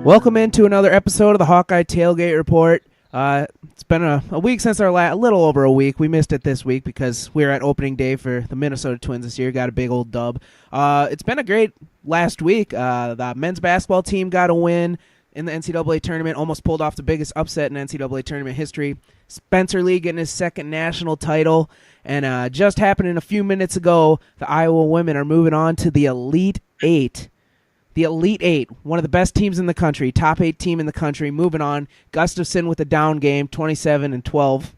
Welcome into another episode of the Hawkeye Tailgate Report. It's been a week since a little over a week. We missed it this week because we were at opening day for the Minnesota Twins this year. Got a big old dub. It's been a great last week. The men's basketball team got a win in the NCAA tournament, almost pulled off the biggest upset in NCAA tournament history. Spencer Lee getting his second national title. And just happening a few minutes ago, the Iowa women are moving on to the Elite Eight. The Elite Eight, one of the best teams in the country, top 8 team in the country, moving on. Gustafson with a down game, 27 and 12.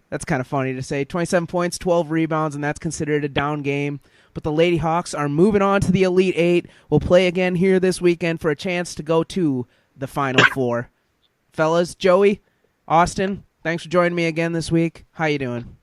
That's kind of funny to say. 27 points, 12 rebounds, and that's considered a down game. But the Lady Hawks are moving on to the Elite Eight. We'll play again here this weekend for a chance to go to the Final Four. Fellas, Joey, Austin, thanks for joining me again this week. How you doing?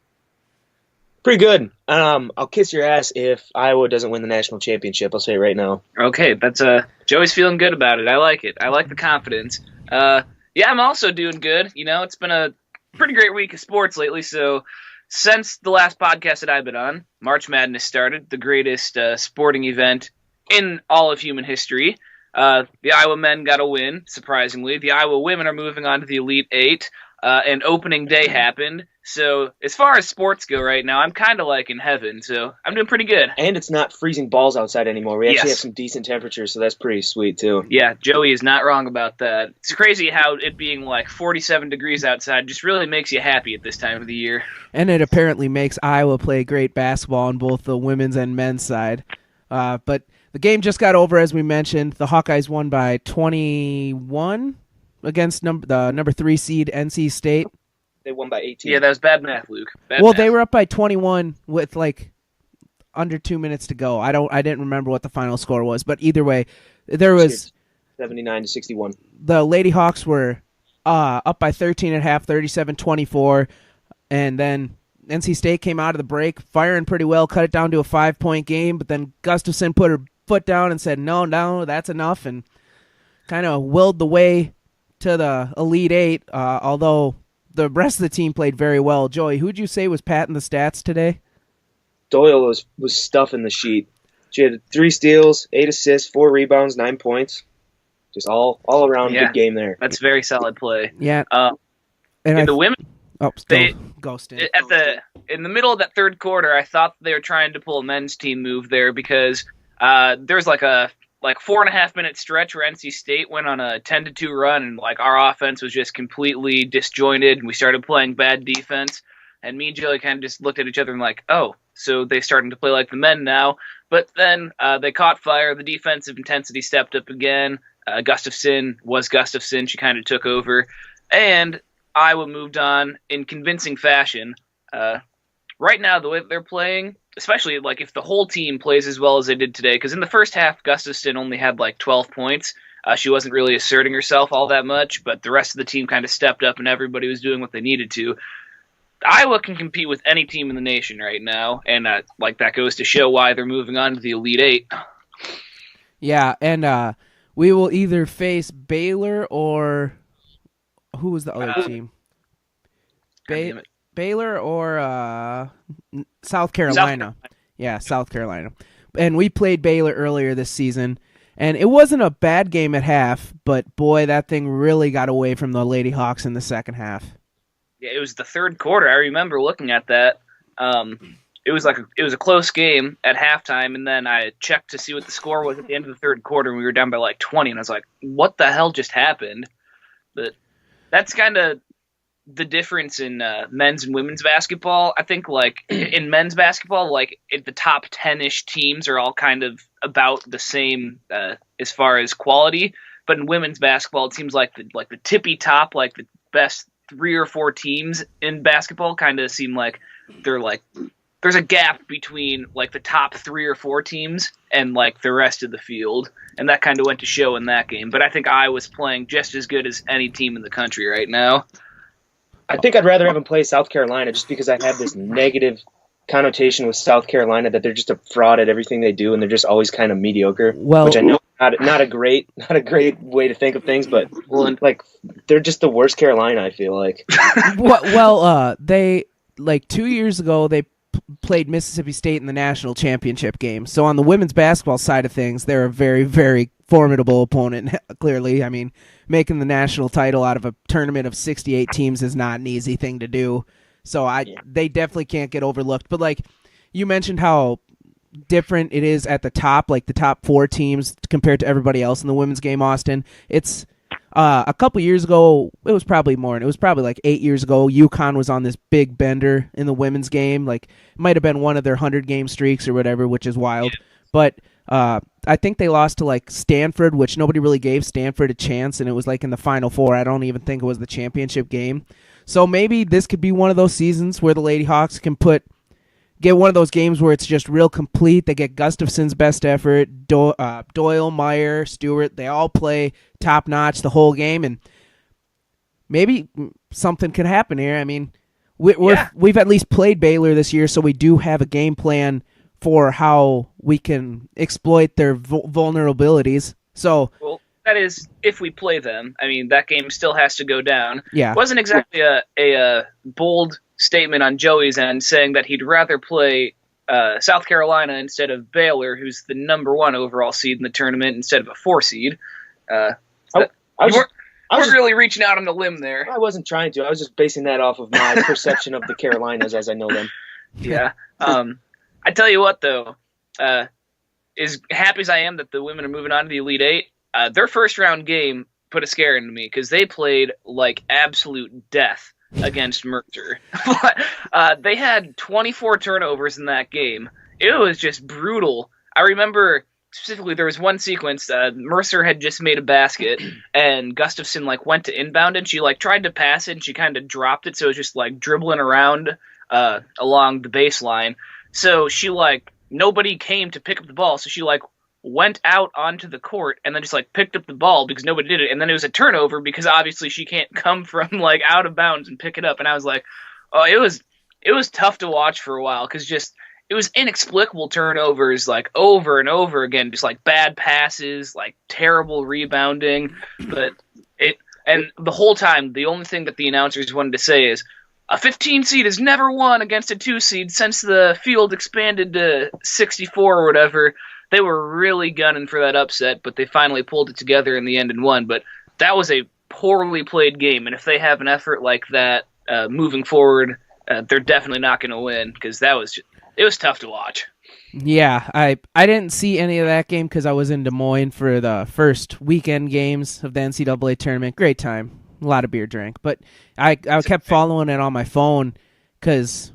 Pretty good. I'll kiss your ass if Iowa doesn't win the national championship. I'll say it right now. Okay, that's Joey's feeling good about it. I like it. I like the confidence. Yeah, I'm also doing good. You know, it's been a pretty great week of sports lately. So since the last podcast that I've been on, March Madness started, the greatest sporting event in all of human history. The Iowa men got a win, surprisingly. The Iowa women are moving on to the Elite Eight, and opening day happened. So as far as sports go right now, I'm kind of like in heaven, so I'm doing pretty good. And it's not freezing balls outside anymore. We actually have some decent temperatures, so that's pretty sweet, too. Yeah, Joey is not wrong about that. It's crazy how it being like 47 degrees outside just really makes you happy at this time of the year. And it apparently makes Iowa play great basketball on both the women's and men's side. But the game just got over, as we mentioned. The Hawkeyes won by 21 against the number 3 seed NC State. They won by 18. Yeah, that was bad math, Luke. Bad well, math. They were up by 21 with like under 2 minutes to go. I didn't remember what the final score was, but either way, there was 79-61. The Lady Hawks were up by 13 at half, 37-24, and then NC State came out of the break firing pretty well, cut it down to a 5-point game, but then Gustafson put her foot down and said, no, that's enough, and kind of willed the way to the Elite Eight, although the rest of the team played very well. Joey, who'd you say was patting the stats today? Doyle was stuffing the sheet. She had 3 steals, 8 assists, 4 rebounds, 9 points. Just all around good game there. That's very solid play. Yeah. And the women, ghosted. In the middle of that third quarter, I thought they were trying to pull a men's team move there because there's like a 4.5 minute stretch where NC State went on a 10-2 run, and like our offense was just completely disjointed, and we started playing bad defense. And me and Joey kind of just looked at each other and like, oh, so they're starting to play like the men now. But then they caught fire. The defensive intensity stepped up again. Gustafson was Gustafson. She kind of took over, and Iowa moved on in convincing fashion. Right now, the way that they're playing, especially like if the whole team plays as well as they did today, because in the first half, Gustafson only had like 12 points. She wasn't really asserting herself all that much, but the rest of the team kind of stepped up and everybody was doing what they needed to. Iowa can compete with any team in the nation right now, and that goes to show why they're moving on to the Elite Eight. Yeah, and we will either face Baylor or who was the other team? Baylor or South Carolina. Yeah, South Carolina. And we played Baylor earlier this season, and it wasn't a bad game at half, but boy, that thing really got away from the Lady Hawks in the second half. Yeah, it was the third quarter. I remember looking at that. It was a close game at halftime, and then I checked to see what the score was at the end of the third quarter, and we were down by like 20, and I was like, what the hell just happened? But that's kind of the difference in men's and women's basketball. I think like in men's basketball, like the top 10-ish teams are all kind of about the same as far as quality. But in women's basketball, it seems like the tippy top, like the best 3 or 4 teams in basketball kind of seem like they're like there's a gap between like the top 3 or 4 teams and like the rest of the field. And that kind of went to show in that game. But I think Iowa's playing just as good as any team in the country right now. I think I'd rather have them play South Carolina just because I have this negative connotation with South Carolina that they're just a fraud at everything they do and they're just always kind of mediocre. Well, which I know not a great way to think of things, but like they're just the worst Carolina, I feel like. They like 2 years ago they played Mississippi State in the national championship game. So on the women's basketball side of things, they're a very, very formidable opponent, clearly. I mean, making the national title out of a tournament of 68 teams is not an easy thing to do. So they definitely can't get overlooked. But like you mentioned how different it is at the top, like the top 4 teams compared to everybody else in the women's game, Austin. It's a couple years ago, it was probably more, and it was probably like 8 years ago, UConn was on this big bender in the women's game. Like, it might have been one of their 100-game streaks or whatever, which is wild. But I think they lost to like Stanford, which nobody really gave Stanford a chance, and it was like in the Final Four. I don't even think it was the championship game. So maybe this could be one of those seasons where the Lady Hawks can get one of those games where it's just real complete. They get Gustafson's best effort, Doyle, Meyer, Stewart. They all play top-notch the whole game, and maybe something could happen here. I mean, we've at least played Baylor this year, so we do have a game plan for how we can exploit their vulnerabilities. So, well, that is if we play them. I mean, that game still has to go down. Yeah, it wasn't exactly a bold statement on Joey's end saying that he'd rather play South Carolina instead of Baylor, who's the number 1 overall seed in the tournament, instead of a 4 seed. I was really reaching out on the limb there. I wasn't trying to. I was just basing that off of my perception of the Carolinas as I know them. Yeah. I tell you what, though, as happy as I am that the women are moving on to the Elite Eight, their first-round game put a scare into me because they played like absolute death against Mercer. They had 24 turnovers in that game. It was just brutal. I remember specifically there was one sequence, Mercer had just made a basket, and Gustafson like went to inbound, and she like tried to pass it, and she kind of dropped it, so it was just like dribbling around along the baseline. So she like nobody came to pick up the ball, so she like went out onto the court and then just like picked up the ball because nobody did it, and then it was a turnover because obviously she can't come from like out of bounds and pick it up. And I was like, oh, it was tough to watch for a while because just it was inexplicable turnovers like over and over again, just like bad passes, like terrible rebounding. But and the whole time the only thing that the announcers wanted to say is a 15 seed has never won against a 2 seed since the field expanded to 64 or whatever. They were really gunning for that upset, but they finally pulled it together in the end and won. But that was a poorly played game, and if they have an effort like that moving forward, they're definitely not going to win because it was tough to watch. Yeah, I didn't see any of that game because I was in Des Moines for the first weekend games of the NCAA tournament. Great time. A lot of beer drank. But I kept following it on my phone because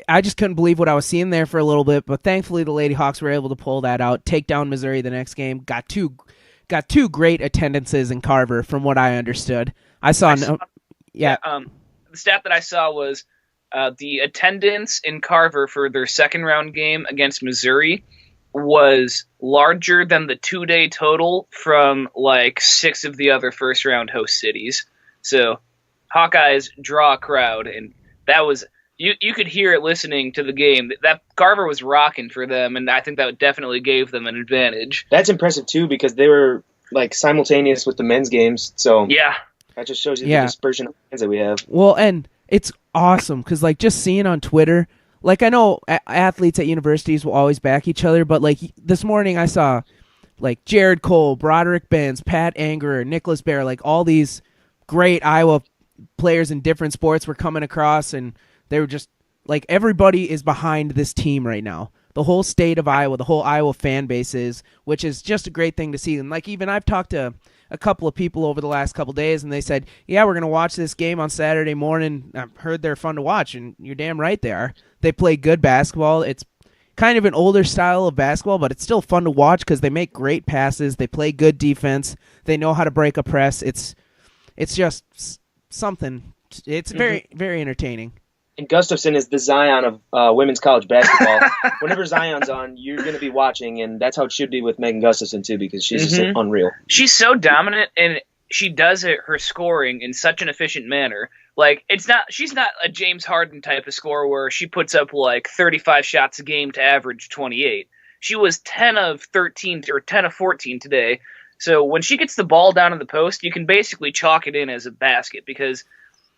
I just couldn't believe what I was seeing there for a little bit. But thankfully the Lady Hawks were able to pull that out, take down Missouri the next game. Got two great attendances in Carver from what I understood. The stat that I saw was the attendance in Carver for their second round game against Missouri was larger than the 2-day total from like 6 of the other first round host cities. So Hawkeyes draw a crowd, and that was you could hear it listening to the game. That Carver was rocking for them, and I think that definitely gave them an advantage. That's impressive too because they were like simultaneous with the men's games. So yeah, that just shows you the dispersion of fans that we have. Well, and it's awesome because like just seeing on Twitter, like I know athletes at universities will always back each other, but like this morning I saw like Jared Cole, Broderick Benz, Pat Angerer, Nicholas Bear, like all these great Iowa players in different sports were coming across, and they were just like everybody is behind this team right now. The whole state of Iowa, the whole Iowa fan base is, which is just a great thing to see. And like even I've talked to a couple of people over the last couple of days, and they said, yeah, we're going to watch this game on Saturday morning. I've heard they're fun to watch, and you're damn right they are. They play good basketball. It's kind of an older style of basketball, but it's still fun to watch because they make great passes. They play good defense. They know how to break a press. It's just something. It's very, very entertaining. And Gustafson is the Zion of women's college basketball. Whenever Zion's on, you're going to be watching, and that's how it should be with Megan Gustafson, too, because she's just unreal. She's so dominant, and she does her scoring in such an efficient manner. Like, she's not a James Harden type of scorer where she puts up, like, 35 shots a game to average 28. She was 10 of 13 or 10 of 14 today. So when she gets the ball down in the post, you can basically chalk it in as a basket because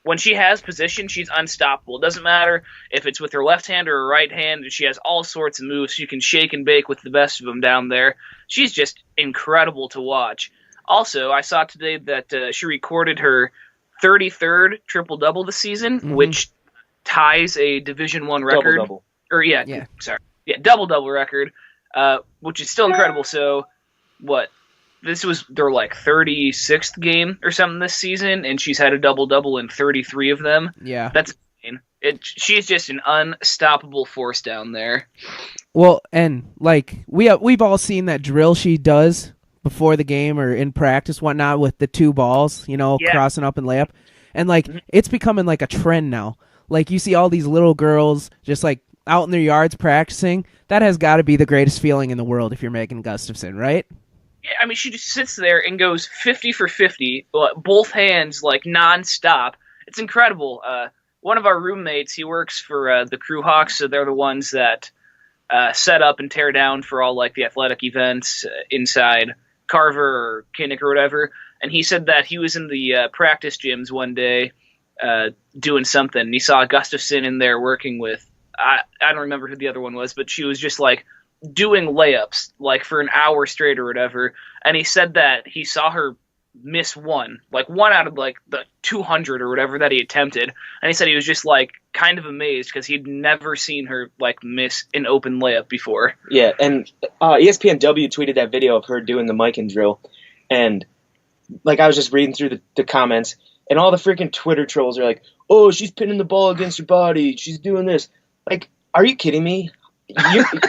when she has position, she's unstoppable. It doesn't matter if it's with her left hand or her right hand. She has all sorts of moves. She can shake and bake with the best of them down there. She's just incredible to watch. Also, I saw today that she recorded her 33rd triple-double this season, which ties a Division I record. Double-double. Or, double-double record, which is still incredible. So, this was their 36th game or something this season, and she's had a double-double in 33 of them. Yeah. That's insane. She's just an unstoppable force down there. Well, and we've all seen that drill she does before the game or in practice, whatnot, with the two balls, crossing up and layup. And it's becoming a trend now. You see all these little girls just out in their yards practicing. That has got to be the greatest feeling in the world if you're Megan Gustafson, right? Yeah, I mean, she just sits there and goes 50 for 50, both hands nonstop. It's incredible. One of our roommates, he works for the Crew Hawks, so they're the ones that set up and tear down for all the athletic events inside Carver or Kinnick or whatever. And he said that he was in the practice gyms one day doing something. And he saw Gustafson in there working with, I don't remember who the other one was, but she was just doing layups for an hour straight or whatever. And he said that he saw her miss one out of the 200 or whatever that he attempted. And he said he was just kind of amazed because he'd never seen her miss an open layup before. Yeah, and ESPNW tweeted that video of her doing the Mikan drill, and I was just reading through the comments, and all the freaking Twitter trolls are like, "Oh, she's pinning the ball against her body. She's doing this." Are you kidding me?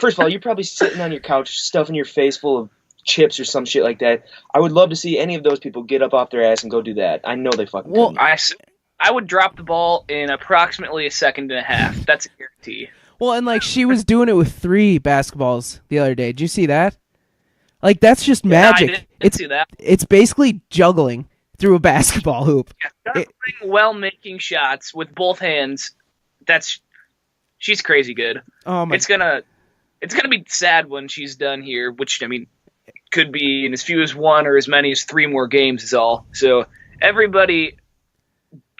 First of all, you're probably sitting on your couch, stuffing your face full of chips or some shit like that. I would love to see any of those people get up off their ass and go do that. I know they fucking couldn't. I would drop the ball in approximately a second and a half. That's a guarantee. Well, and she was doing it with 3 basketballs the other day. Did you see that? That's just magic. I didn't see that. It's basically juggling through a basketball hoop. Yeah, while making shots with both hands. She's crazy good. Oh my! It's gonna be sad when she's done here, which could be in as few as 1 or as many as 3 more games is all. So everybody,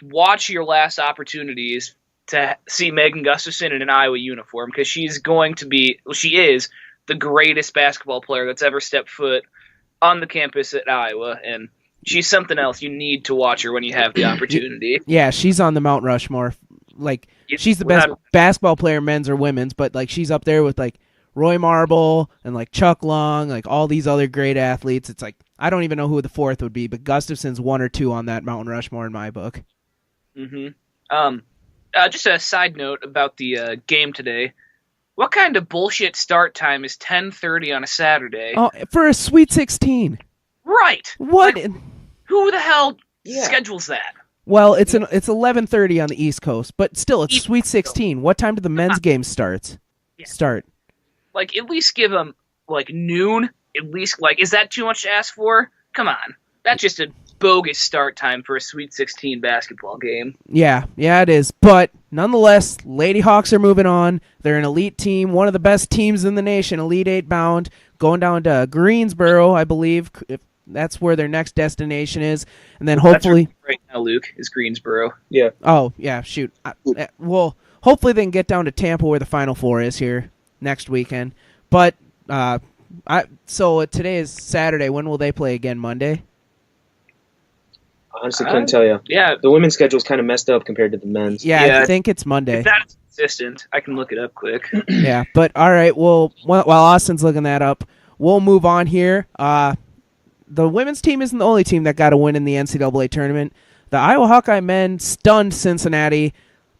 watch your last opportunities to see Megan Gustafson in an Iowa uniform because she is the greatest basketball player that's ever stepped foot on the campus at Iowa, and she's something else. You need to watch her when you have the opportunity. Yeah, she's on the Mount Rushmore. She's the best basketball player, men's or women's, but she's up there with Roy Marble and Chuck Long, all these other great athletes. It's I don't even know who the 4th would be, but Gustafson's 1 or 2 on that Mount Rushmore in my book. Just a side note about the game today. What kind of bullshit start time is 10:30 on a Saturday? Oh, for a Sweet 16. Right. What? Who the hell schedules that? Well, it's 11:30 on the East Coast, but still, it's Sweet 16. What time do the men's game start? At least give them noon. At least is that too much to ask for? Come on, that's just a bogus start time for a Sweet 16 basketball game. Yeah, it is. But nonetheless, Lady Hawks are moving on. They're an elite team, one of the best teams in the nation, Elite 8 bound, going down to Greensboro, I believe. If that's where their next destination is, and then hopefully right now, Luke, is Greensboro. Yeah. Oh yeah, shoot. Well, hopefully they can get down to Tampa where the Final Four is here next weekend. But so today is Saturday. When will they play again? Monday? Honestly, couldn't tell you. Yeah, the women's schedule's kind of messed up compared to the men's. Yeah, I think it's Monday. If that's consistent, I can look it up quick. Yeah, but all right. Well, while Austin's looking that up, we'll move on here. The women's team isn't the only team that got a win in the NCAA tournament. The Iowa Hawkeye men stunned Cincinnati.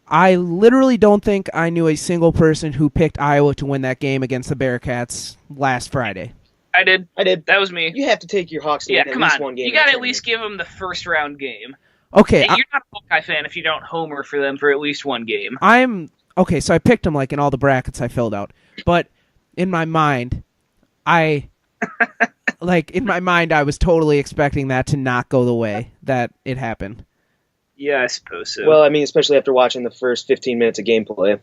I literally don't think I knew a single person who picked Iowa to win that game against the Bearcats last Friday. I did. That was me. You have to take your Hawks to win at least one game. You got to at least give them the first round game. Okay. You're not a Hawkeye fan if you don't homer for them for at least one game. Okay, so I picked them in all the brackets I filled out. But in my mind, I was totally expecting that to not go the way that it happened. Yeah, I suppose so. Well, I mean, especially after watching the first 15 minutes of gameplay.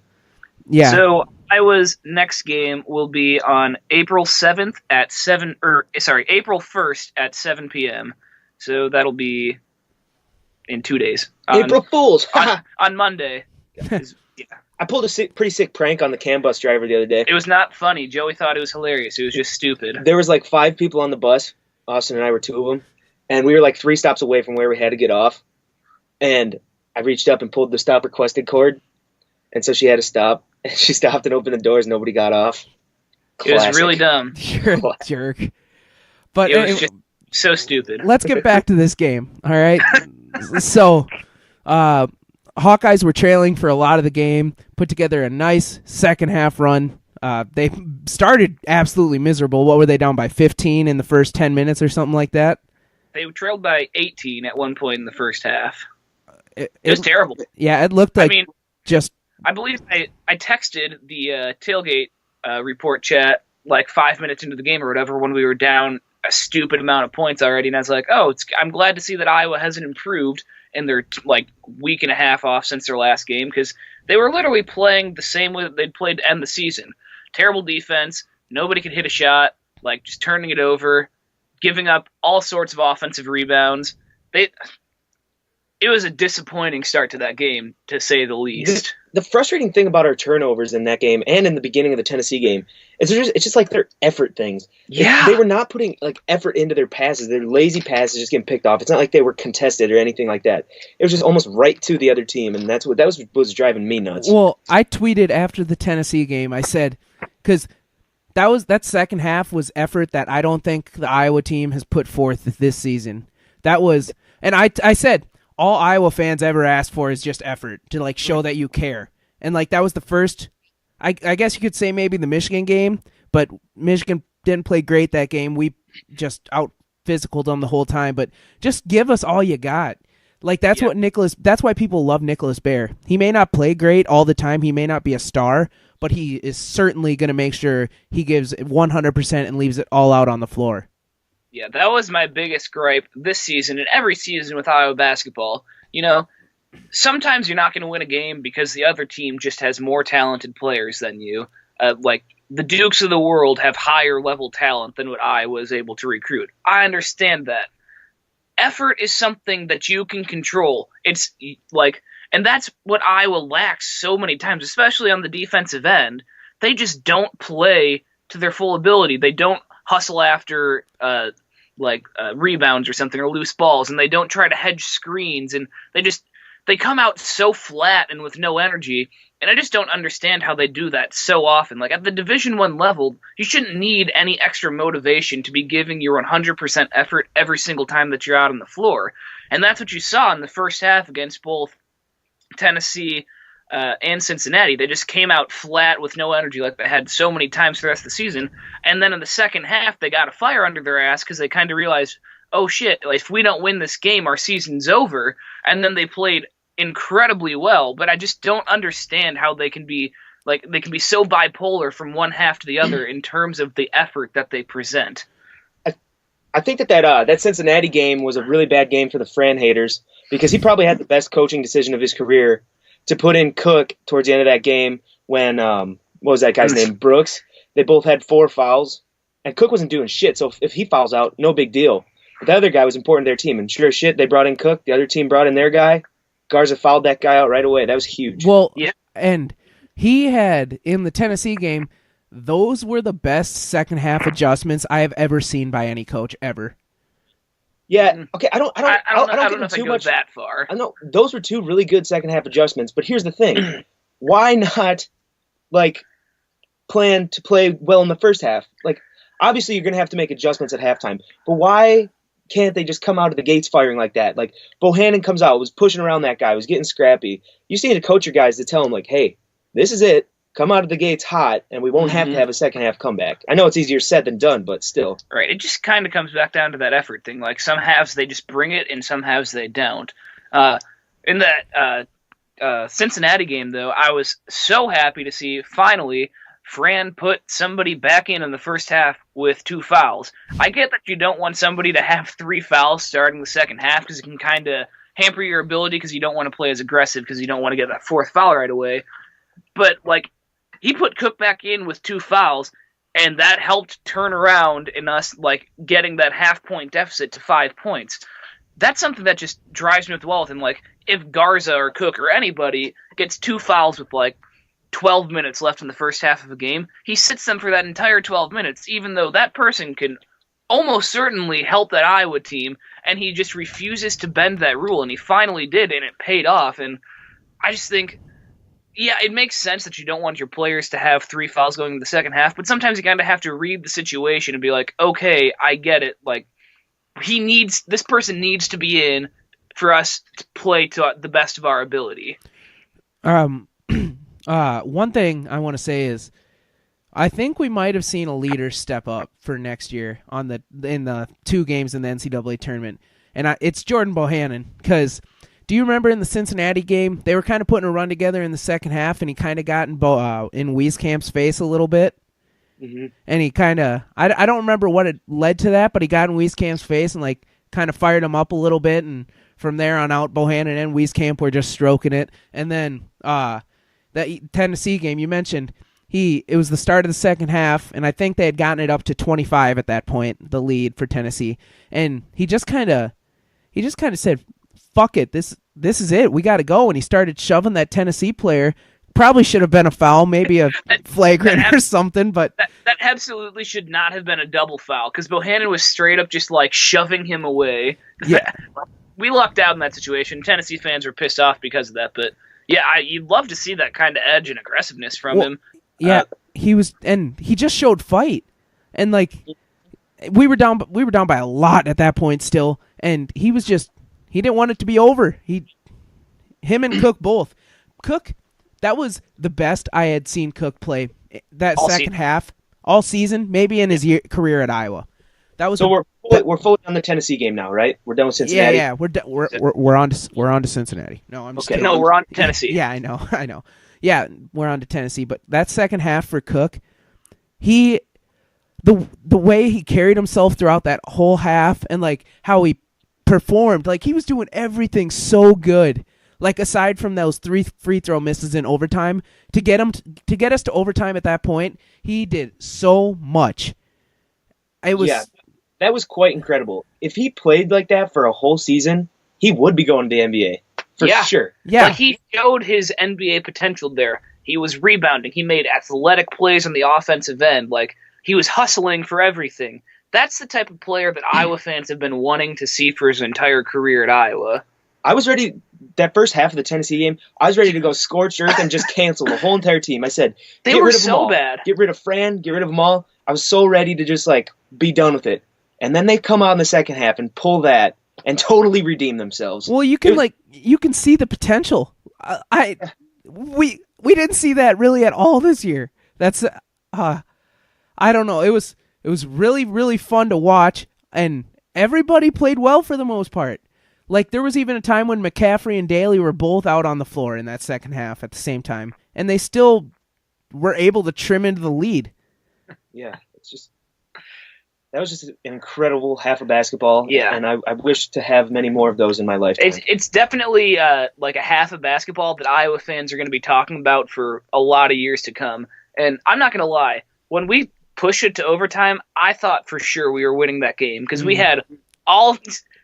Yeah. So Iowa's next game will be on April 7th at April 1st at 7 p.m. So that'll be in 2 days. April Fools. On Monday. Yeah. I pulled a pretty sick prank on the CAN bus driver the other day. It was not funny. Joey thought it was hilarious. It was just stupid. There was like 5 people on the bus. Austin and I were 2 of them. And we were like 3 stops away from where we had to get off. And I reached up and pulled the stop requested cord. And so she had to stop. And she stopped and opened the doors. Nobody got off. Classic. It was really dumb. You're a jerk. But it was just so stupid. Let's get back to this game. All right. So, Hawkeyes were trailing for a lot of the game, put together a nice second half run. They started absolutely miserable. What were they down by 15 in the first 10 minutes or something like that? They trailed by 18 at one point in the first half. It was terrible. Yeah, it looked like I believe I texted the tailgate report chat like 5 minutes into the game or whatever when we were down a stupid amount of points already, and I was like, I'm glad to see that Iowa hasn't improved in their week and a half off since their last game, because they were literally playing the same way that they'd played to end the season. Terrible defense, nobody could hit a shot, just turning it over, giving up all sorts of offensive rebounds. It was a disappointing start to that game, to say the least. The frustrating thing about our turnovers in that game and in the beginning of the Tennessee game is it's just like they're effort things. Yeah. They were not putting effort into their passes. Their lazy passes just getting picked off. It's not like they were contested or anything like that. It was just almost right to the other team, and that was driving me nuts. Well, I tweeted after the Tennessee game, I said, because that second half was effort that I don't think the Iowa team has put forth this season. And I said, all Iowa fans ever asked for is just effort to show that you care. And that was the first, I guess you could say maybe the Michigan game, but Michigan didn't play great that game. We just out physicaled them the whole time, but just give us all you got. That's why people love Nicholas Baer. He may not play great all the time. He may not be a star, but he is certainly going to make sure he gives 100% and leaves it all out on the floor. Yeah, that was my biggest gripe this season and every season with Iowa basketball. Sometimes you're not going to win a game because the other team just has more talented players than you. The Dukes of the world have higher level talent than what Iowa is able to recruit. I understand that. Effort is something that you can control. And that's what Iowa lacks so many times, especially on the defensive end. They just don't play to their full ability. They don't hustle after rebounds or something, or loose balls, and they don't try to hedge screens, and they come out so flat and with no energy, and I just don't understand how they do that so often. At the Division I level, you shouldn't need any extra motivation to be giving your 100% effort every single time that you're out on the floor, and that's what you saw in the first half against both Tennessee and Cincinnati. They just came out flat with no energy like they had so many times for the rest of the season. And then in the second half, they got a fire under their ass because they kind of realized, oh shit, if we don't win this game, our season's over. And then they played incredibly well. But I just don't understand how they can be so bipolar from one half to the other in terms of the effort that they present. I think that Cincinnati game was a really bad game for the Fran haters, because he probably had the best coaching decision of his career to put in Cook towards the end of that game when, what was that guy's name, Brooks? They both had 4 fouls, and Cook wasn't doing shit, so if he fouls out, no big deal. But the other guy was important to their team, and sure as shit, they brought in Cook, the other team brought in their guy. Garza fouled that guy out right away. That was huge. Well, yeah. And he had, in the Tennessee game, those were the best second half adjustments I have ever seen by any coach ever. Yeah, okay, I don't know if I go that far. I know those were 2 really good second half adjustments, but here's the thing. Why not plan to play well in the first half? Obviously you're going to have to make adjustments at halftime, but why can't they just come out of the gates firing like that? Bohannon comes out, was pushing around that guy, was getting scrappy. You just need to coach your guys to tell them, hey, this is it. Come out of the gates hot, and we won't have to have a second half comeback. I know it's easier said than done, but still. Right. It just kind of comes back down to that effort thing. Some halves they just bring it, and some halves they don't. In that Cincinnati game, though, I was so happy to see finally Fran put somebody back in the first half with 2 fouls. I get that you don't want somebody to have 3 fouls starting the second half because it can kind of hamper your ability because you don't want to play as aggressive because you don't want to get that 4th foul right away. But he put Cook back in with 2 fouls, and that helped turn around in us getting that half-point deficit to 5 points. that's something that just drives me up the wall. And like, if Garza or Cook or anybody gets 2 fouls with like 12 minutes left in the first half of a game, he sits them for that entire 12 minutes, even though that person can almost certainly help that Iowa team, and he just refuses to bend that rule, and he finally did, and it paid off. And I just think, yeah, it makes sense that you don't want your players to have 3 fouls going in the second half, but sometimes you kind of have to read the situation and be like, okay, I get it. Like, this person needs to be in for us to play to the best of our ability. One thing I want to say is, I think we might have seen a leader step up for next year in the 2 games in the NCAA tournament, and it's Jordan Bohannon. Because do you remember in the Cincinnati game, they were kind of putting a run together in the second half, and he kind of got in Wieskamp's face a little bit, and he kind of I don't remember what it led to that, but he got in Wieskamp's face and like kind of fired him up a little bit, and from there on out, Bohannon and Wieskamp were just stroking it, and then that Tennessee game you mentioned. It was the start of the second half, and I think they had gotten it up to 25 at that point, the lead for Tennessee. And he just kind of said, "Fuck it, this is it. We got to go." And he started shoving that Tennessee player. Probably should have been a foul, maybe a flagrant or something, but that absolutely should not have been a double foul because Bohannon was straight up just like shoving him away. Yeah, we lucked out in that situation. Tennessee fans were pissed off because of that, but yeah, you'd love to see that kind of edge and aggressiveness from him. Yeah, he was, and he just showed fight, and like we were down by a lot at that point still, and he didn't want it to be over. Him and Cook both. Cook, that was the best I had seen Cook play that second half all season, maybe in his career at Iowa. That was so we're fully on the Tennessee game now, right? We're done with Cincinnati. Yeah, we're on to Cincinnati. No, I'm just kidding. No, we're on to Tennessee. Yeah, I know. Yeah, we're on to Tennessee, but that second half for Cook, the way he carried himself throughout that whole half and like how he performed, like he was doing everything so good. Like aside from those 3 free throw misses in overtime, to get us to overtime at that point, he did so much. That was quite incredible. If he played like that for a whole season, he would be going to the NBA. For sure. Yeah. Like he showed his NBA potential there. He was rebounding. He made athletic plays on the offensive end. Like he was hustling for everything. That's the type of player that Iowa fans have been wanting to see for his entire career at Iowa. I was ready, that first half of the Tennessee game, I was ready to go scorched earth and just cancel the whole entire team. I said, they were so bad. Get rid of Fran, get rid of them all. I was so ready to just like be done with it. And then they come out in the second half and pull that and totally redeem themselves. Well, you can see the potential. We didn't see that really at all this year. That's I don't know. It was really, really fun to watch, and everybody played well for the most part. Like there was even a time when McCaffrey and Daly were both out on the floor in that second half at the same time, and they still were able to trim into the lead. Yeah, that was just an incredible half of basketball. Yeah, and I wish to have many more of those in my lifetime. It's definitely like a half of basketball that Iowa fans are going to be talking about for a lot of years to come. And I'm not going to lie, when we pushed it to overtime, I thought for sure we were winning that game because we had all.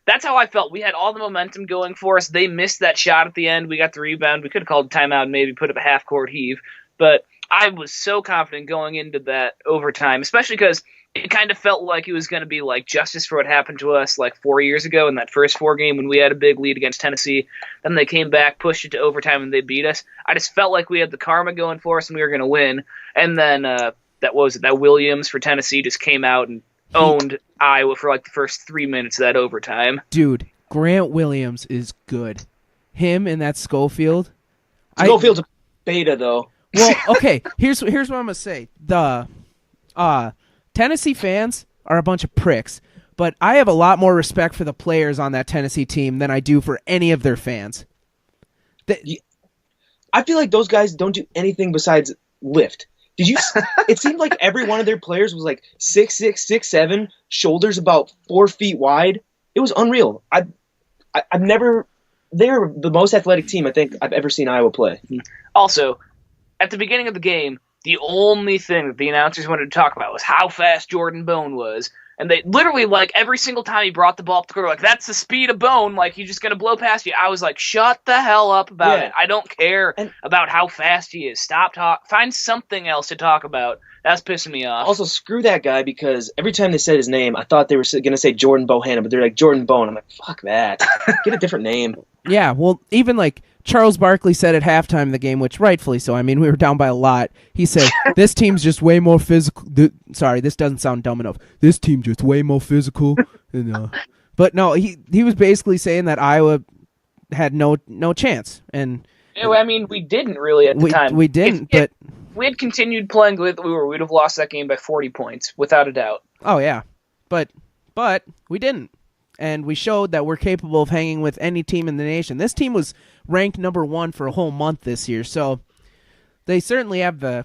That's how I felt. We had all the momentum going for us. They missed that shot at the end. We got the rebound. We could have called a timeout and maybe put up a half-court heave. But I was so confident going into that overtime, especially because it kind of felt like it was going to be like justice for what happened to us like 4 years ago in that first 4 game when we had a big lead against Tennessee. Then they came back, pushed it to overtime, and they beat us. I just felt like we had the karma going for us and we were going to win. And then that Williams for Tennessee just came out and owned Iowa for like the first 3 minutes of that overtime. Dude, Grant Williams is good. Him and that Schofield. Schofield's a beta though. Well, okay. Here's what I'm gonna say. The Tennessee fans are a bunch of pricks, but I have a lot more respect for the players on that Tennessee team than I do for any of their fans. I feel like those guys don't do anything besides lift. Did you? It seemed like every one of their players was like 6'6", 6'7", shoulders about 4 feet wide. It was unreal. I've never. They're the most athletic team I think I've ever seen Iowa play. Also, at the beginning of the game, the only thing that the announcers wanted to talk about was how fast Jordan Bone was. And they literally, like, every single time he brought the ball up the court, like, that's the speed of Bone. Like, he's just going to blow past you. I was like, shut the hell up about it. I don't care about how fast he is. Stop talk. Find something else to talk about. That's pissing me off. Also, screw that guy, because every time they said his name, I thought they were going to say Jordan Bohannon, but they're like, Jordan Bone. I'm like, fuck that. Get a different name. Yeah, well, even like Charles Barkley said at halftime of the game, which rightfully so. I mean, we were down by a lot. He said, this team's just way more physical. Sorry, this doesn't sound dumb enough. This team's just way more physical. But no, he was basically saying that Iowa had no chance. And I mean, we didn't really at the time. We didn't, but we had continued playing with we'd have lost that game by 40 points, without a doubt. Oh, yeah. But we didn't. And we showed that we're capable of hanging with any team in the nation. This team was ranked number 1 for a whole month this year, so they certainly have they're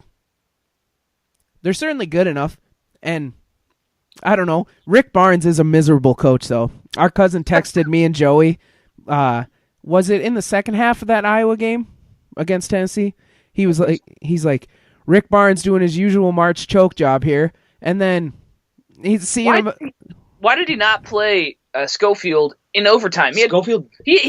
certainly good enough. And I don't know, Rick Barnes is a miserable coach, though. Our cousin texted me and Joey. Was it in the second half of that Iowa game against Tennessee? He's like, Rick Barnes doing his usual March choke job here, and then he's seeing him. Why did he not play Schofield in overtime? He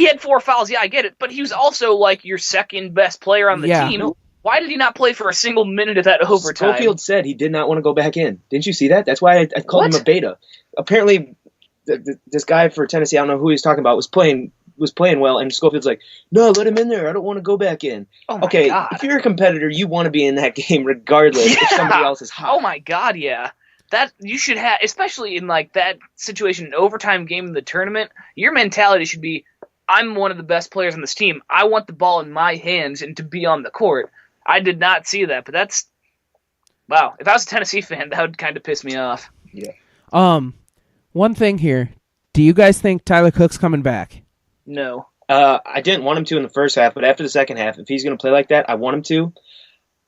had 4 fouls. Yeah, I get it, but he was also like your second best player on the team. Why did he not play for a single minute of that overtime? Schofield said he did not want to go back in. Didn't you see that? That's why I called him a beta. Apparently, this guy for Tennessee, I don't know who he's talking about, was playing well, and Schofield's like, no, let him in there. I don't want to go back in. Oh my God. If you're a competitor, you want to be in that game regardless if somebody else is hot. Oh my God, yeah. That you should have, especially in like that situation, an overtime game in the tournament. Your mentality should be, I'm one of the best players on this team. I want the ball in my hands and to be on the court. I did not see that, but that's wow. If I was a Tennessee fan, that would kind of piss me off. Yeah. One thing here. Do you guys think Tyler Cook's coming back? No. I didn't want him to in the first half, but after the second half, if he's going to play like that, I want him to.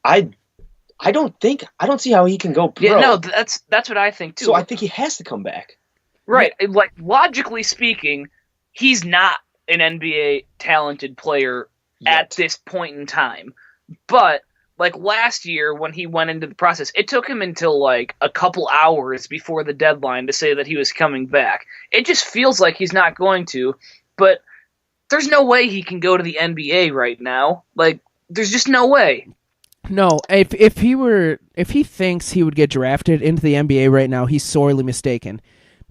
I don't see how he can go pro. Yeah, no, that's what I think too. So I think he has to come back. Right. Like, logically speaking, he's not an NBA talented player at this point in time. But like last year when he went into the process, it took him until like a couple hours before the deadline to say that he was coming back. It just feels like he's not going to, but there's no way he can go to the NBA right now. Like, there's just no way. No, if he thinks he would get drafted into the NBA right now, he's sorely mistaken.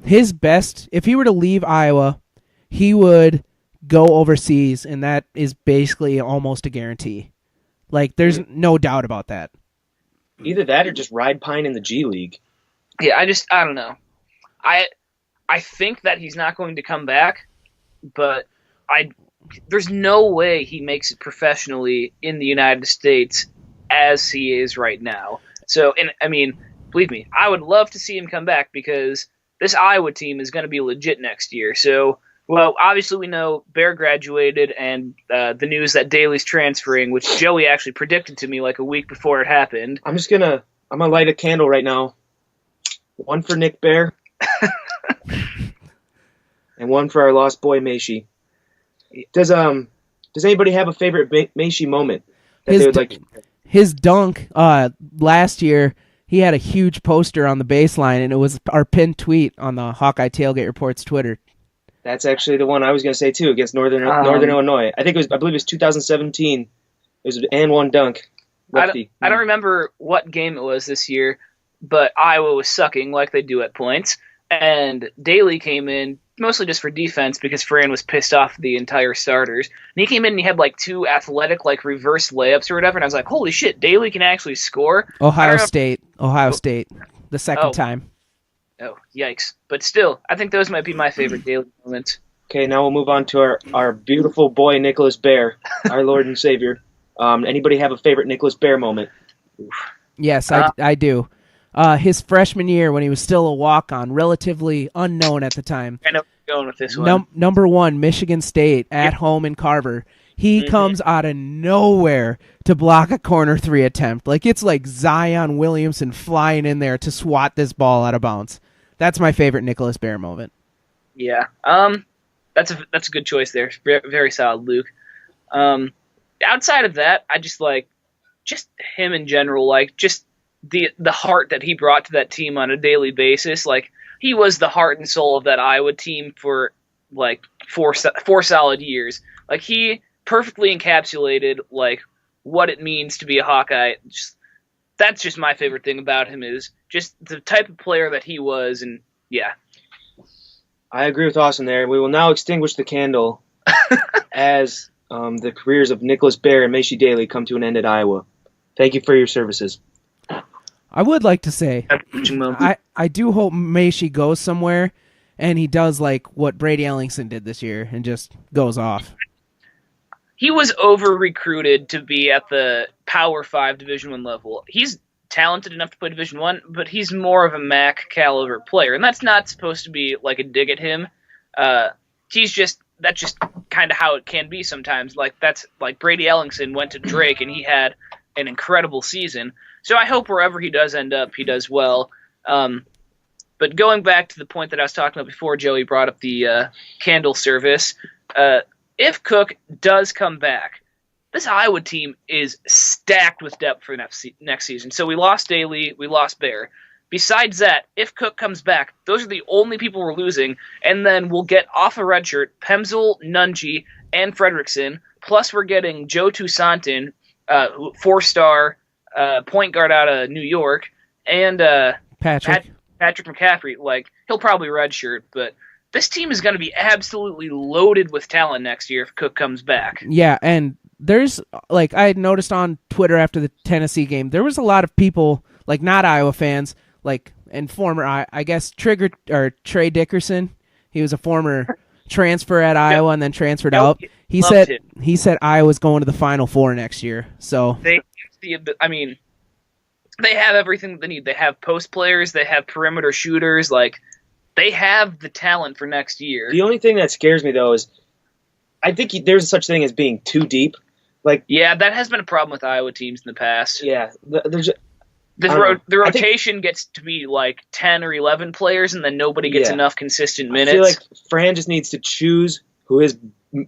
His best, if he were to leave Iowa, he would go overseas, and that is basically almost a guarantee. Like, there's no doubt about that. Either that or just ride Pine in the G League. Yeah, I don't know. I think that he's not going to come back, but there's no way he makes it professionally in the United States as he is right now. So, I mean, believe me, I would love to see him come back because this Iowa team is going to be legit next year. So, well, obviously we know Bear graduated and the news that Daly's transferring, which Joey actually predicted to me like a week before it happened. I'm gonna light a candle right now. One for Nick Bear. And one for our lost boy Maishi. Does anybody have a favorite Maishi moment that they would like to... His dunk last year, he had a huge poster on the baseline, and it was our pinned tweet on the Hawkeye Tailgate Report's Twitter. That's actually the one I was going to say too, against Northern Illinois. I believe it was 2017. It was an and one dunk. I don't remember what game it was this year, but Iowa was sucking like they do at points, and Daly came in mostly just for defense because Fran was pissed off the entire starters. And he came in and he had like 2 athletic like reverse layups or whatever, and I was like, holy shit, Daly can actually score. Ohio State, the second time. Oh, yikes. But still, I think those might be my favorite Daly moments. Okay, now we'll move on to our beautiful boy Nicholas Bear, our Lord and Savior. Anybody have a favorite Nicholas Bear moment? Yes, I do. His freshman year when he was still a walk-on, relatively unknown at the time. I know where you're going with this one. Number 1, Michigan State, at home in Carver. He comes out of nowhere to block a corner 3 attempt. Like, it's like Zion Williamson flying in there to swat this ball out of bounds. That's my favorite Nicholas Bear moment. Yeah. That's a good choice there. Very solid, Luke. Outside of that, I just like just him in general, like just the heart that he brought to that team on a daily basis. Like, he was the heart and soul of that Iowa team for like four solid years. Like he perfectly encapsulated like what it means to be a Hawkeye. That's just my favorite thing about him is just the type of player that he was, and yeah. I agree with Austin there. We will now extinguish the candle as the careers of Nicholas Baer and Macy Daly come to an end at Iowa. Thank you for your services. I would like to say, I do hope Macy goes somewhere and he does like what Brady Ellingson did this year and just goes off. He was over-recruited to be at the Power 5 Division I level. He's talented enough to play Division I, but he's more of a MAC caliber player, and that's not supposed to be like a dig at him. That's just kind of how it can be sometimes. Like that's like Brady Ellingson went to Drake and he had an incredible season. So I hope wherever he does end up, he does well. But going back to the point that I was talking about before, Joey brought up the candle service. If Cook does come back, this Iowa team is stacked with depth for next season. So we lost Daly, we lost Baer. Besides that, if Cook comes back, those are the only people we're losing, and then we'll get off a redshirt Pemsl, Nunge, and Fredrickson, plus we're getting Joe Toussaint, 4-star point guard out of New York, and Patrick McCaffrey. Like, he'll probably redshirt, but this team is going to be absolutely loaded with talent next year if Cook comes back. Yeah, and there's, like, I had noticed on Twitter after the Tennessee game, there was a lot of people, like, not Iowa fans, like, and former, I guess, Trey Dickerson. He was a former transfer at Iowa and then transferred out. He said Iowa's going to the Final Four next year. So they have everything that they need. They have post players. They have perimeter shooters. Like, they have the talent for next year. The only thing that scares me, though, is I think there's such thing as being too deep. Like, yeah, that has been a problem with Iowa teams in the past. Yeah, the rotation gets to be like 10 or 11 players, and then nobody gets enough consistent minutes. I feel like Fran just needs to choose who his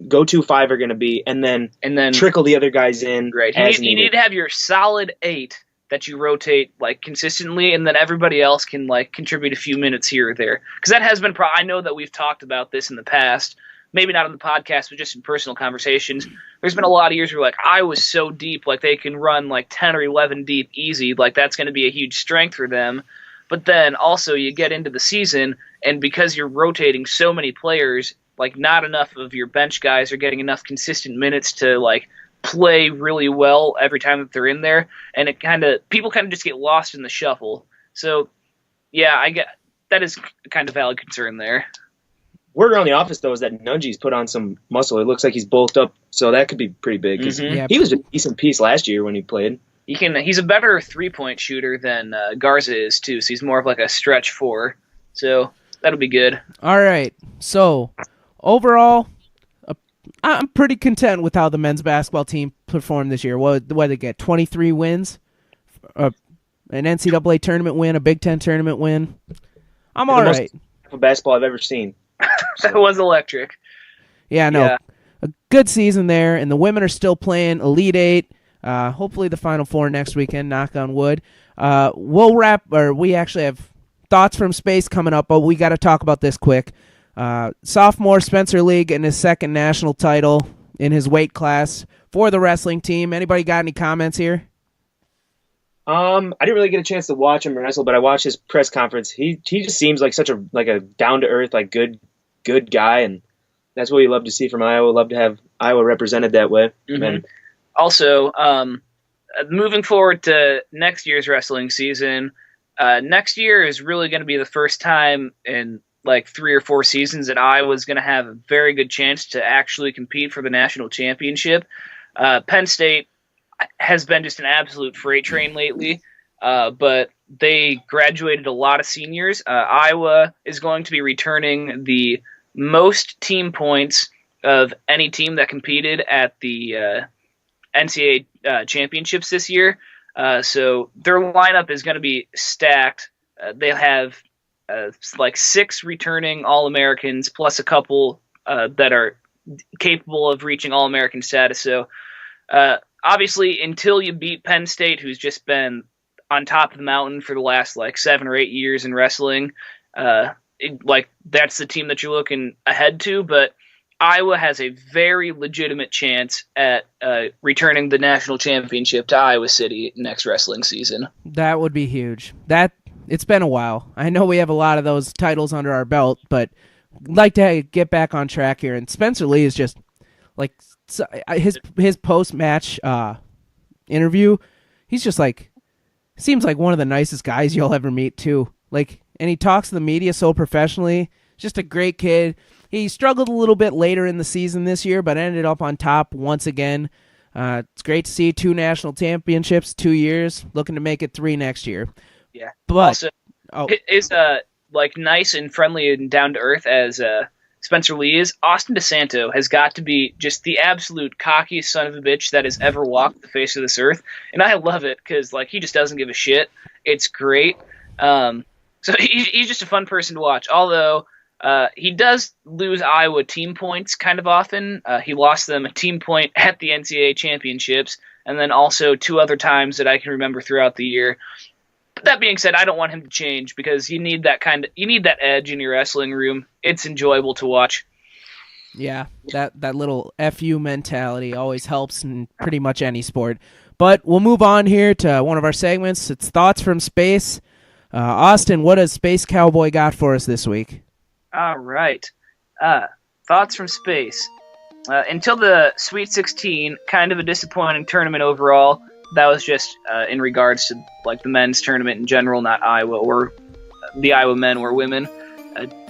go-to 5 are going to be, and then trickle the other guys in. Right. You need to have your solid 8 that you rotate like consistently, and then everybody else can like contribute a few minutes here or there. Because that has been. I know that we've talked about this in the past. Maybe not on the podcast, but just in personal conversations. There's been a lot of years where like I was so deep, like they can run like 10 or 11 deep easy. Like that's going to be a huge strength for them. But then also you get into the season, and because you're rotating so many players, like not enough of your bench guys are getting enough consistent minutes to like play really well every time that they're in there, and people kind of just get lost in the shuffle. So yeah, I get that is kind of valid concern there. Word around the office, though, is that Nunge's put on some muscle. It looks like he's bulked up, so that could be pretty big. Because he was a decent piece last year when he played. He's a better 3-point shooter than Garza is, too, so he's more of like a stretch 4. So that'll be good. All right. So overall, I'm pretty content with how the men's basketball team performed this year. What did they get? 23 wins, an NCAA tournament win, a Big Ten tournament win. I'm all right. Most basketball I've ever seen. That was electric. Yeah. A good season there, and the women are still playing Elite Eight. Hopefully the Final Four next weekend, knock on wood. We actually have thoughts from space coming up, but we got to talk about this quick. Sophomore Spencer Lee getting his second national title in his weight class for the wrestling team. Anybody got any comments here? I didn't really get a chance to watch him wrestle, but I watched his press conference. He just seems like such a down to earth, like good guy, and that's what you love to see from Iowa. Love to have Iowa represented that way. Mm-hmm. And also, moving forward to next year's wrestling season, next year is really going to be the first time in like 3 or 4 seasons that Iowa's going to have a very good chance to actually compete for the national championship. Penn State has been just an absolute freight train lately, but they graduated a lot of seniors. Iowa is going to be returning the most team points of any team that competed at the NCAA championships this year. So their lineup is going to be stacked. They'll have like 6 returning All-Americans plus a couple that are capable of reaching All-American status. So obviously, until you beat Penn State, who's just been on top of the mountain for the last like 7 or 8 years in wrestling, that's the team that you're looking ahead to, but Iowa has a very legitimate chance at returning the national championship to Iowa City next wrestling season. That would be huge. It's been a while. I know we have a lot of those titles under our belt, but I'd like to get back on track here. And Spencer Lee is just like his post-match interview. He's just like seems like one of the nicest guys you'll ever meet too. Like, and he talks to the media so professionally. Just a great kid. He struggled a little bit later in the season this year, but ended up on top once again. It's great to see 2 national championships, 2 years. Looking to make it 3 next year. Yeah, but also, is like nice and friendly and down to earth as Spencer Lee is. Austin DeSanto has got to be just the absolute cockiest son of a bitch that has ever walked the face of this earth, and I love it because like he just doesn't give a shit. It's great. So he's just a fun person to watch. Although he does lose Iowa team points kind of often. He lost them a team point at the NCAA championships, and then also 2 other times that I can remember throughout the year. But that being said, I don't want him to change because you need that edge in your wrestling room. It's enjoyable to watch. Yeah, that little FU mentality always helps in pretty much any sport. But we'll move on here to one of our segments. It's Thoughts from Space. Austin, what has Space Cowboy got for us this week? All right. Thoughts from Space. Until the Sweet 16, kind of a disappointing tournament overall. That was just in regards to like the men's tournament in general, not Iowa or the Iowa men or women.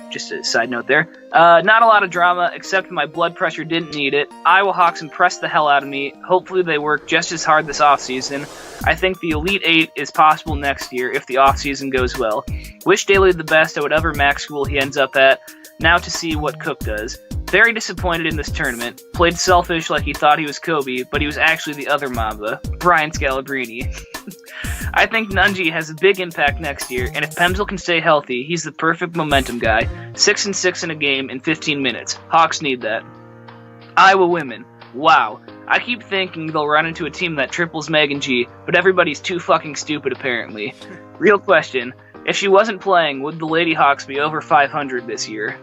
Just a side note there. Not a lot of drama, except my blood pressure didn't need it. Iowa Hawks impressed the hell out of me. Hopefully they work just as hard this offseason. I think the Elite Eight is possible next year if the offseason goes well. Wish Daly the best at whatever MAC school he ends up at. Now to see what Cook does. Very disappointed in this tournament. Played selfish like he thought he was Kobe, but he was actually the other Mamba, Brian Scalabrine. I think Nunji has a big impact next year, and if Pemsl can stay healthy, he's the perfect momentum guy. 6-6 in a game in 15 minutes. Hawks need that. Iowa women. Wow. I keep thinking they'll run into a team that triples Megan G, but everybody's too fucking stupid apparently. Real question. If she wasn't playing, would the Lady Hawks be over 500 this year?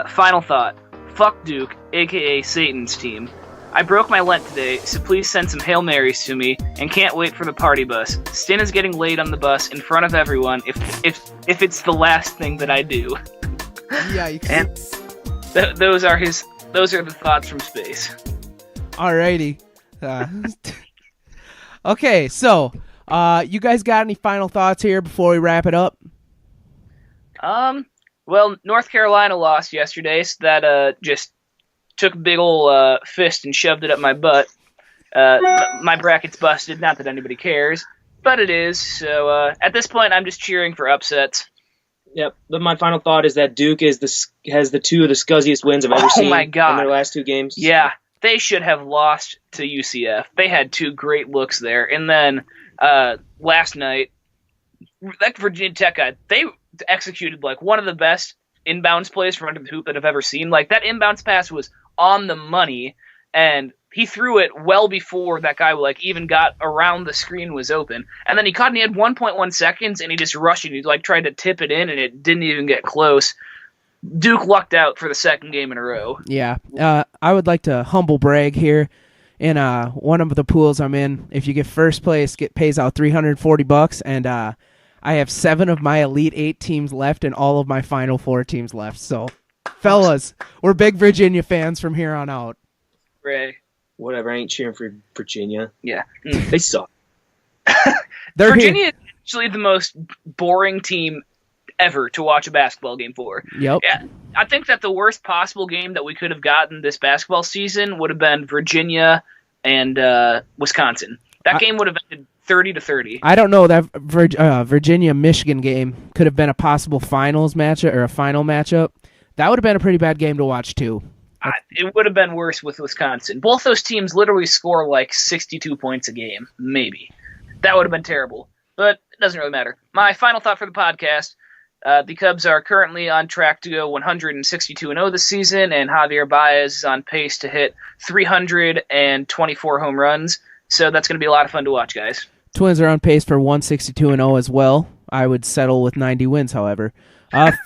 Final thought. Fuck Duke, aka Satan's team. I broke my Lent today, so please send some Hail Marys to me, and can't wait for the party bus. Stin is getting laid on the bus in front of everyone if it's the last thing that I do. Yeah, you can. And those are the thoughts from space. Alrighty. Okay, so you guys got any final thoughts here before we wrap it up? Well, North Carolina lost yesterday, so that just took a big ol' fist and shoved it up my butt. My bracket's busted, not that anybody cares, but it is. So at this point, I'm just cheering for upsets. Yep, but my final thought is that Duke has the 2 of the scuzziest wins I've ever seen in their last 2 games. Yeah, they should have lost to UCF. They had 2 great looks there. And then last night, like Virginia Tech, they executed like one of the best inbounds plays from under the hoop that I've ever seen. Like that inbounds pass was on the money, and he threw it well before that guy like even got around the screen was open. And then he caught and he had 1.1 seconds and he just rushed it. He like tried to tip it in and it didn't even get close. Duke lucked out for the second game in a row. Yeah. I would like to humble brag here. In one of the pools I'm in, if you get first place, pays out $340, and I have 7 of my Elite 8 teams left and all of my Final 4 teams left. So, fellas, we're big Virginia fans from here on out. Ray. Whatever, I ain't cheering for Virginia. Yeah. They suck. Virginia is actually the most boring team ever to watch a basketball game for. Yep. Yeah, I think that the worst possible game that we could have gotten this basketball season would have been Virginia and Wisconsin. That game would have ended 30-30. I don't know, that Virginia-Michigan game could have been a possible finals matchup or a final matchup. That would have been a pretty bad game to watch, too. It would have been worse with Wisconsin. Both those teams literally score like 62 points a game, maybe. That would have been terrible, but it doesn't really matter. My final thought for the podcast, the Cubs are currently on track to go 162-0 this season, and Javier Baez is on pace to hit 324 home runs, so that's going to be a lot of fun to watch, guys. Twins are on pace for 162-0 as well. I would settle with 90 wins, however.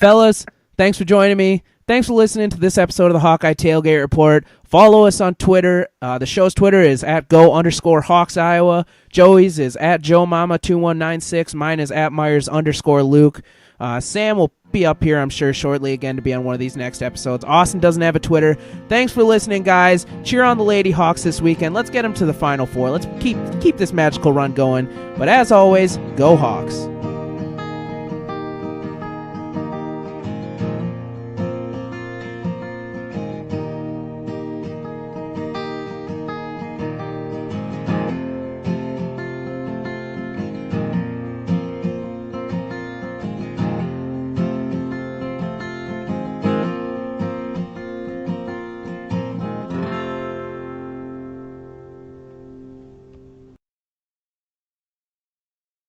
Fellas, thanks for joining me. Thanks for listening to this episode of the Hawkeye Tailgate Report. Follow us on Twitter. The show's Twitter is @go_Hawks Iowa. Joey's is @JoeMama2196. Mine is @Myers_Luke. Sam will be up here, I'm sure, shortly again to be on one of these next episodes. Austin doesn't have a Twitter. Thanks for listening, guys. Cheer on the Lady Hawks this weekend. Let's get them to the Final Four. Let's keep this magical run going. But as always, go Hawks.